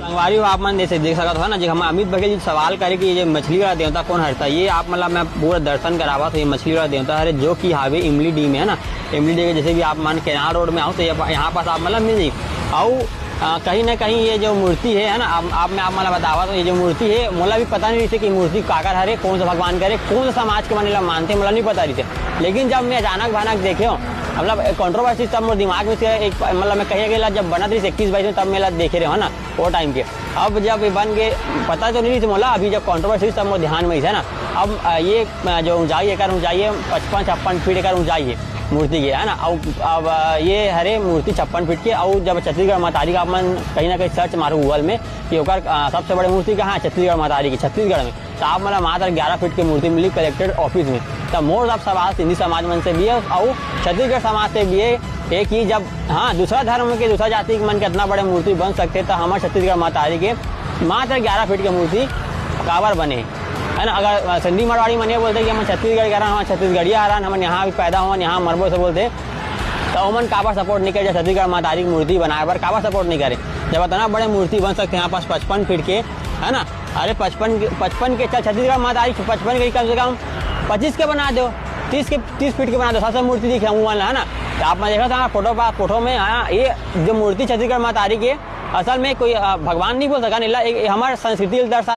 संगवारी हो आप मन देख सकत हो ना जी, हम अमित बघेल जी सवाल करे कि ये मछली वाला देवता कौन हरता, ये आप मतलब मैं पूरा दर्शन करावा तो ये मछली वाला देवता है जो कि हावे इमली डी में है ना। इमली डी के जैसे भी आप मान केनार रोड में आओ तो यहाँ पास आप मतलब मिल जाए। और कहीं ना कहीं ये जो मूर्ति है ना, आप मैं आप मतलब बतावा तो ये जो मूर्ति है मोला भी पता नहीं रही थी कि मूर्ति काकर हरे, कौन सा भगवान करे, कौन सा समाज के माने मानते मोला नहीं पता रही थे। लेकिन जब मैं अचानक भानक देखे हो मतलब कंट्रोवर्सी तब मोर दिमाग में से एक मतलब मैं कहीं गया जब बना थी 21-22 में तब मेला देखे रहे हो ना वो टाइम के। अब जब ये बन गए पता तो नहीं थी मोला, अभी जब कंट्रोवर्सी तब मोर ध्यान में है ना। अब ये जो ऊंचाई एक ऊंचाई है 55-56 फीट एक ऊंचाई है मूर्ति की है ना। अब ये हरे मूर्ति 56 फीट की। और जब छत्तीसगढ़ महतारी का अपन कहीं ना कहीं सर्च मारो गूगल में कि ओकर सबसे बड़ी मूर्ति कहाँ है छत्तीसगढ़ महतारी की, छत्तीसगढ़ में, तो आप मतलब मात्र 11 फीट की मूर्ति मिली कलेक्टेड ऑफिस में। तब मोर सब सवाल सिंधी समाज मन से भी है और छत्तीसगढ़ समाज से भी है कि जब हाँ दूसरा धर्म के दूसरा जाति के मन के इतना बड़े मूर्ति बन सकते तो हमारे छत्तीसगढ़ महतारी के मात्र 11 फीट की मूर्ति काबर बने है ना। अगर सिंधी मारवाड़ी मन ये बोलते कि हम छत्तीसगढ़ के हम छत्तीसगढ़िया आ रहा हम यहाँ भी पैदा हुआ यहाँ मरबो से बोलते तो उमन काबर सपोर्ट नहीं करे छत्तीसगढ़ महतारी की मूर्ति बनाए पर काबर सपोर्ट नहीं करे जब इतना बड़े मूर्ति बन सकते हैं यहाँ पास 55 फीट के है ना। अरे 55 के छत्तीसगढ़ महतारी 55 के कम से कम 25 के बना दो, 30 फीट के बना दो, सबसे मूर्ति दिखे है ना। तो आप मैं देखा था फोटो में हाँ ये जो मूर्ति छत्तीसगढ़ महतारी के असल में कोई भगवान नहीं बोल सका नहीं, हमारे संस्कृति दर्शा